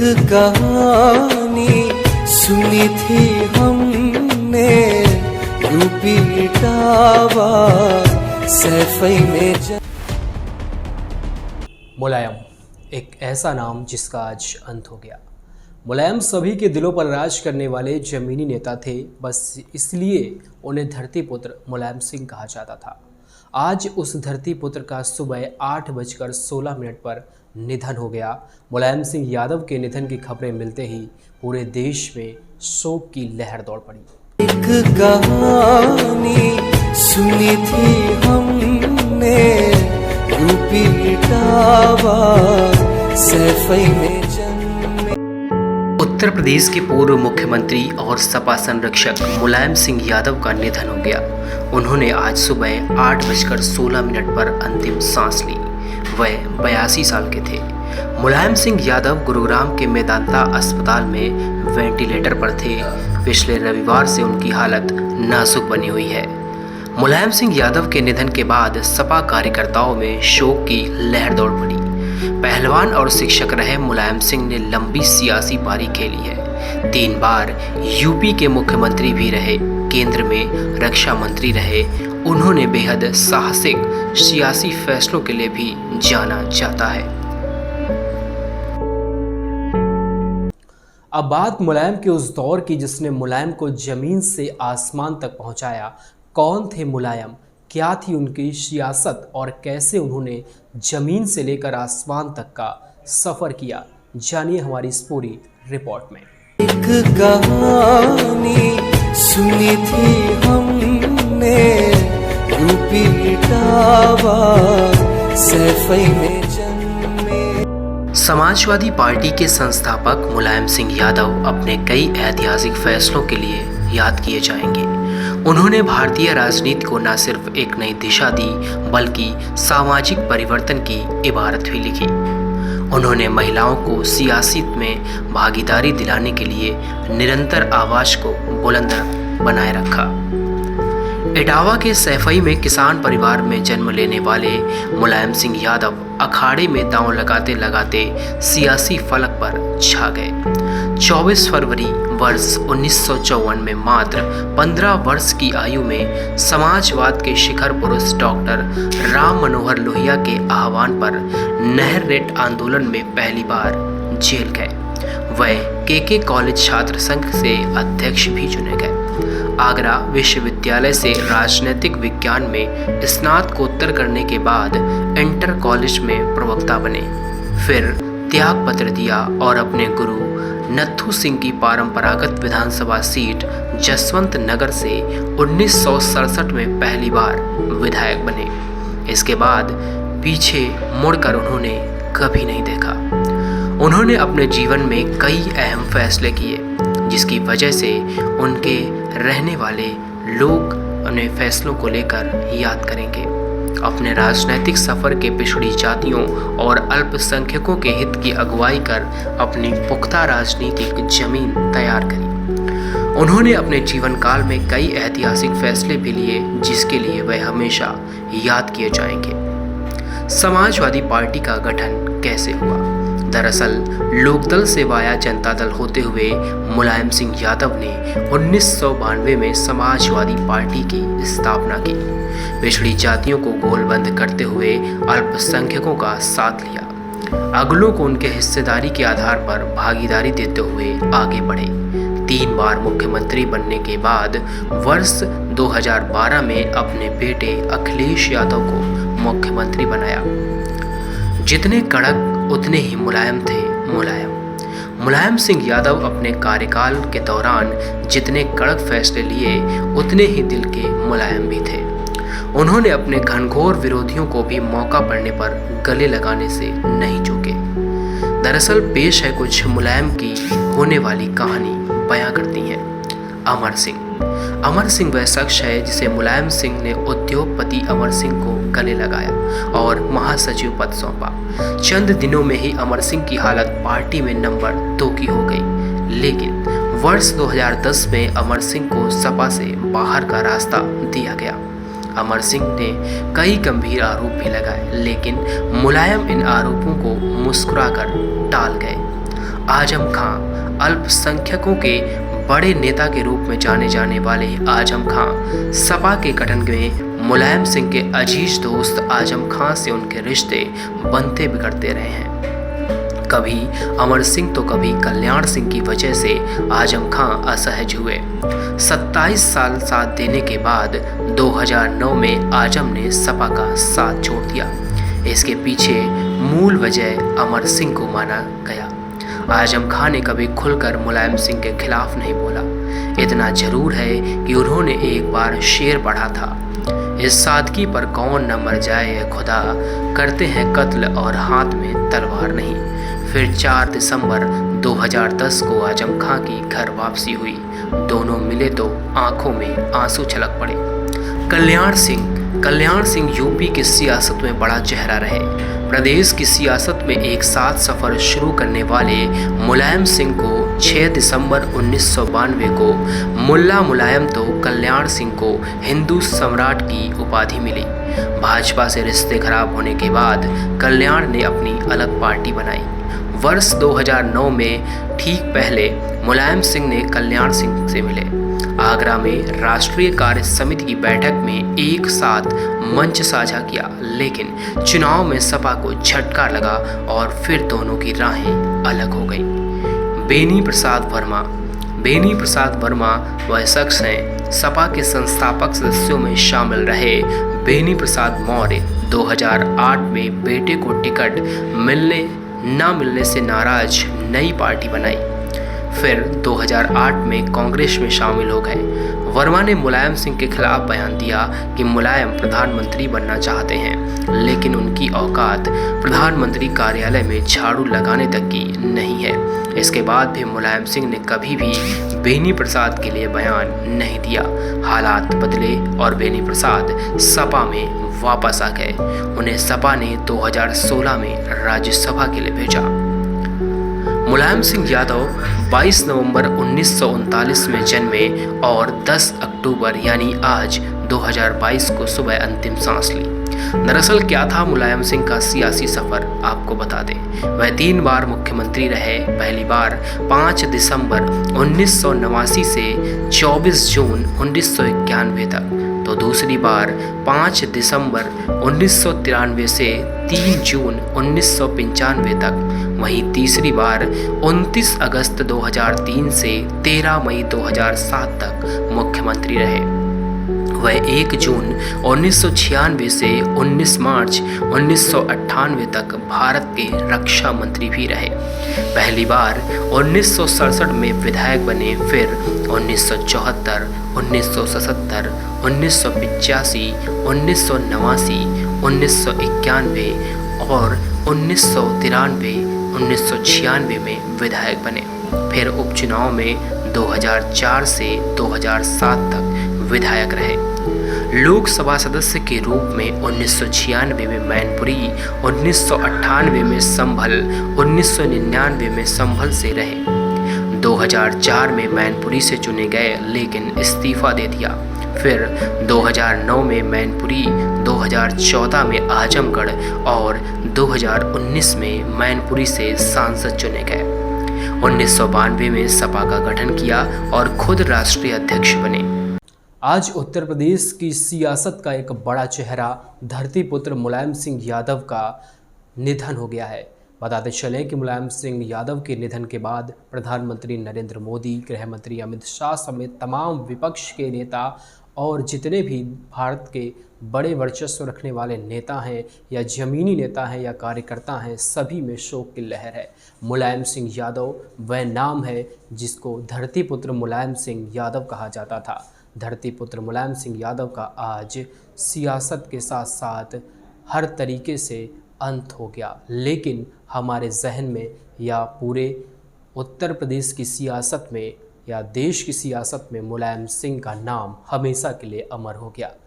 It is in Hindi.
कहानी सुनी थी हमने, यूपी इटावा सैफई में। मुलायम एक ऐसा नाम जिसका आज अंत हो गया। मुलायम सभी के दिलों पर राज करने वाले जमीनी नेता थे, बस इसलिए उन्हें धरती पुत्र मुलायम सिंह कहा जाता था। आज उस धरती पुत्र का सुबह 8:16 पर निधन हो गया। मुलायम सिंह यादव के निधन की खबरें मिलते ही पूरे देश में शोक की लहर दौड़ पड़ी। एक कहानी सुनी थी हमने, यूपी इटावा सैफई में जन्मे। उत्तर प्रदेश के पूर्व मुख्यमंत्री और सपा संरक्षक मुलायम सिंह यादव का निधन हो गया। उन्होंने आज सुबह 8:16 पर अंतिम सांस ली। वह 82 साल के थे। मुलायम सिंह यादव गुरुग्राम के मेदांता अस्पताल में वेंटिलेटर पर थे। पिछले रविवार से उनकी हालत नाजुक बनी हुई है। मुलायम सिंह यादव के निधन के बाद सपा कार्यकर्ताओं में शोक की लहर दौड़ पड़ी। पहलवान और शिक्षक रहे मुलायम सिंह ने लंबी सियासी पारी खेली है। 3 बार यूपी के मुख्यमंत्री भी रहे, केंद्र में रक्षा मंत्री रहे। उन्होंने बेहद साहसिक सियासी फैसलों के लिए भी जाना जाता है। अब बात मुलायम के उस दौर की जिसने मुलायम को जमीन से आसमान तक पहुंचाया। कौन थे मुलायम, क्या थी उनकी सियासत और कैसे उन्होंने जमीन से लेकर आसमान तक का सफर किया, जानिए हमारी इस पूरी रिपोर्ट में। एक कहानी सुनी थी हमने, यूपी इटावा सैफई में जन्मे। समाजवादी पार्टी के संस्थापक मुलायम सिंह यादव अपने कई ऐतिहासिक फैसलों के लिए याद किए जाएंगे। उन्होंने भारतीय राजनीति को न सिर्फ एक नई दिशा दी, बल्कि सामाजिक परिवर्तन की इबारत भी लिखी। उन्होंने महिलाओं को सियासत में भागीदारी दिलाने के लिए निरंतर आवाज को बुलंद बनाए रखा। इटावा के सैफई में किसान परिवार में जन्म लेने वाले मुलायम सिंह यादव अखाड़े में दांव लगाते लगाते सियासी फलक पर छा गए। 24 फरवरी वर्ष 1954 में मात्र 15 वर्ष की आयु में समाजवाद के शिखर पुरुष डॉक्टर राम मनोहर लोहिया के आह्वान पर नहर रेट आंदोलन में पहली बार जेल गए। वह के कॉलेज छात्र संघ से अध्यक्ष भी चुने गए। आगरा विश्वविद्यालय से राजनीतिक विज्ञान में स्नातकोत्तर करने के बाद इंटर कॉलेज में प्रवक्ता बने। फिर त्याग पत्र दिया और अपने गुरु नत्थू सिंह की परंपरागत विधानसभा सीट जसवंत नगर से 1967 में पहली बार विधायक बने। इसके बाद पीछे मुड़कर उन्होंने कभी नहीं देखा। उन्होंने अपने जीवन में कई अहम फैसले किए, जिसकी वजह से उनके रहने वाले लोग उन्हें फैसलों को लेकर याद करेंगे। अपने राजनीतिक सफर के पिछड़ी जातियों और अल्पसंख्यकों के हित की अगुवाई कर अपनी पुख्ता राजनीतिक जमीन तैयार करी। उन्होंने अपने जीवन काल में कई ऐतिहासिक फैसले भी लिए, जिसके लिए वह हमेशा याद किए जाएंगे। समाजवादी पार्टी का गठन कैसे हुआ? दरअसल लोकदल से वाया जनता दल होते हुए मुलायम सिंह यादव ने 1992 में समाजवादी पार्टी की स्थापना की। पिछड़ी जातियों को गोलबंद करते हुए अल्पसंख्यकों का साथ लिया। अगलों को उनके हिस्सेदारी के आधार पर भागीदारी देते हुए आगे बढ़े। 3 बार मुख्यमंत्री बनने के बाद वर्ष 2012 में अपने बेटे अखिलेश यादव को मुख्यमंत्री बनाया। जितने कड़क उतने ही मुलायम थे मुलायम सिंह यादव अपने कार्यकाल के दौरान जितने कड़क फैसले लिए, उतने ही दिल के मुलायम भी थे। उन्होंने अपने घनघोर विरोधियों को भी मौका पड़ने पर गले लगाने से नहीं चूके। दरअसल पेश है कुछ मुलायम की होने वाली कहानी बयां करती हैं। अमर सिंह वह शख्स है जिसे मुलायम सिंह ने उद्योगपति अमर सिंह को गले लगाया और महासचिव पद सौंपा। चंद दिनों में ही अमर सिंह की हालत पार्टी में नंबर 2 की हो गई। लेकिन वर्ष 2010 में अमर सिंह को सपा से बाहर का रास्ता दिया गया। अमर सिंह ने कई गंभीर आरोप भी लगाए, लेकिन मुलायम इन आरोपों को मुस्कुराकर टाल गए। आजम खां, अल्पसंख्यकों के बड़े नेता के रूप में जाने जाने वाले आजम खां सपा के गठन में मुलायम सिंह के अजीज दोस्त आजम खां से उनके रिश्ते बनते बिगड़ते रहे हैं। कभी अमर सिंह तो कभी कल्याण सिंह की वजह से आजम खां असहज हुए। 27 साल साथ देने के बाद 2009 में आजम ने सपा का साथ छोड़ दिया। इसके पीछे मूल वजह अमर सिंह को माना गया। आजम खां ने कभी खुलकर मुलायम सिंह के खिलाफ नहीं बोला। इतना जरूर है कि उन्होंने एक बार शेर पढ़ा था, इस सादगी पर कौन न मर जाए खुदा, करते हैं कत्ल और हाथ में तलवार नहीं। फिर 4 दिसंबर 2010 को आजम खां की घर वापसी हुई। दोनों मिले तो आंखों में आंसू छलक पड़े। कल्याण सिंह यूपी की सियासत में बड़ा चेहरा रहे। प्रदेश की सियासत में एक साथ सफर शुरू करने वाले मुलायम सिंह को 6 दिसंबर 1992 को मुल्ला मुलायम तो कल्याण सिंह को हिंदू सम्राट की उपाधि मिली। भाजपा से रिश्ते खराब होने के बाद कल्याण ने अपनी अलग पार्टी बनाई। वर्ष 2009 में ठीक पहले मुलायम सिंह ने कल्याण सिंह से मिले। आगरा में राष्ट्रीय कार्य समिति की बैठक में एक साथ मंच साझा किया, लेकिन चुनाव में सपा को झटका लगा और फिर दोनों की राहें अलग हो गईं। बेनी प्रसाद वर्मा वह शख्स हैं सपा के संस्थापक सदस्यों में शामिल रहे। बेनी प्रसाद मौर्य 2008 में बेटे को टिकट न मिलने से नाराज नई पार्टी बनाई। फिर 2008 में कांग्रेस में शामिल हो गए। वर्मा ने मुलायम सिंह के खिलाफ बयान दिया कि मुलायम प्रधानमंत्री बनना चाहते हैं, लेकिन उनकी औकात प्रधानमंत्री कार्यालय में झाड़ू लगाने तक की नहीं है। इसके बाद भी मुलायम सिंह ने कभी भी बेनी प्रसाद के लिए बयान नहीं दिया। हालात बदले और बेनी प्रसाद सपा में वापस आ गए। उन्हें सपा ने 2016 में राज्यसभा के लिए भेजा। मुलायम सिंह यादव 22 नवंबर 1939 में जन्मे और 10 अक्टूबर यानी आज 2022 को सुबह अंतिम सांस ली। दरअसल क्या था मुलायम सिंह का सियासी सफर, आपको बता दें। वह 3 बार मुख्यमंत्री रहे। पहली बार 5 दिसंबर 1989 से 24 जून 1991 तक, तो दूसरी बार 5 दिसंबर 1993 से 3 जून 1995 तक। वहीं तीसरी बार 29 अगस्त 2003 से 13 मई 2007 तक मुख्यमंत्री रहे। वह 1 जून 1996 से 19 मार्च 1998 तक भारत के रक्षा मंत्री भी रहे। पहली बार 1967 में विधायक बने, फिर 1974, 1977, 1985, 1989, 1991 और 1993, 1996 में विधायक बने। फिर उपचुनाव में 2004 से 2007 तक विधायक रहे। लोकसभा सदस्य के रूप में 1996 में मैनपुरी, 1998 में संभल, 1999 में संभल से रहे। 2004 में मैनपुरी से चुने गए, लेकिन इस्तीफा दे दिया। फिर 2009 में मैनपुरी, 2014 में आजमगढ़ और 2019 में मैनपुरी से सांसद चुने गए। 1992 में सपा का गठन किया और खुद राष्ट्रीय अध्यक्ष बने। आज उत्तर प्रदेश की सियासत का एक बड़ा चेहरा धरतीपुत्र मुलायम सिंह यादव का निधन हो गया है। बताते चलें कि मुलायम सिंह यादव के निधन के बाद प्रधानमंत्री नरेंद्र मोदी, गृह मंत्री अमित शाह समेत तमाम विपक्ष के नेता और जितने भी भारत के बड़े वर्चस्व रखने वाले नेता हैं या ज़मीनी नेता हैं या कार्यकर्ता हैं, सभी में शोक की लहर है। मुलायम सिंह यादव वह नाम है जिसको धरतीपुत्र मुलायम सिंह यादव कहा जाता था। धरतीपुत्र मुलायम सिंह यादव का आज सियासत के साथ साथ हर तरीके से अंत हो गया, लेकिन हमारे जहन में या पूरे उत्तर प्रदेश की सियासत में या देश की सियासत में मुलायम सिंह का नाम हमेशा के लिए अमर हो गया।